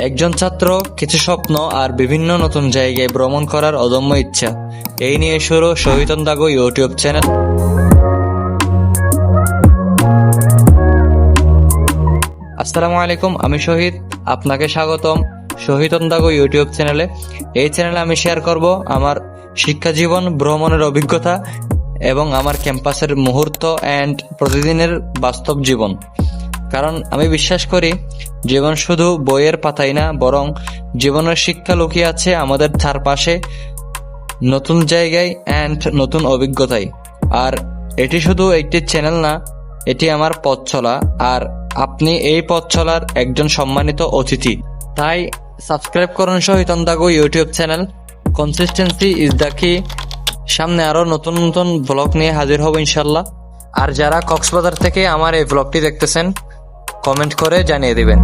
একজন ছাত্র, কিছু স্বপ্ন আর বিভিন্ন নতুন জায়গায় ভ্রমণ করার অদম্য ইচ্ছা, এই নিয়ে শুরু শহীদ অন্তাগো ইউটিউব চ্যানেল। আসসালামু আলাইকুম, আমি শহীদ। আপনাকে স্বাগতম শহীদ অন্তাগো ইউটিউব চ্যানেলে। এই চ্যানেলে আমি শেয়ার করব আমার শিক্ষা জীবন, ভ্রমণের অভিজ্ঞতা এবং আমার ক্যাম্পাসের মুহূর্ত অ্যান্ড প্রতিদিনের বাস্তব জীবন। কারণ আমি বিশ্বাস করি জীবন শুধু বইয়ের পাতায় না, বরং জীবনের শিক্ষা লুকিয়ে আছে আমাদের চারপাশে, নতুন জায়গায় অ্যান্ড নতুন অভিজ্ঞতায়। আর এটি শুধু একটি চ্যানেল না, এটি আমার পথ চলা, আর আপনি এই পথ চলার একজন সম্মানিত অতিথি। তাই সাবস্ক্রাইব করুন শহীদ অন্তাগো YouTube channel. Consistency is the key. সামনে আরো নতুন নতুন ব্লগ নিয়ে হাজির হব ইনশাল্লাহ। আর যারা কক্সবাজার থেকে আমার এই ব্লগটি দেখতেছেন, কমেন্ট করে জানিয়ে দিবেন।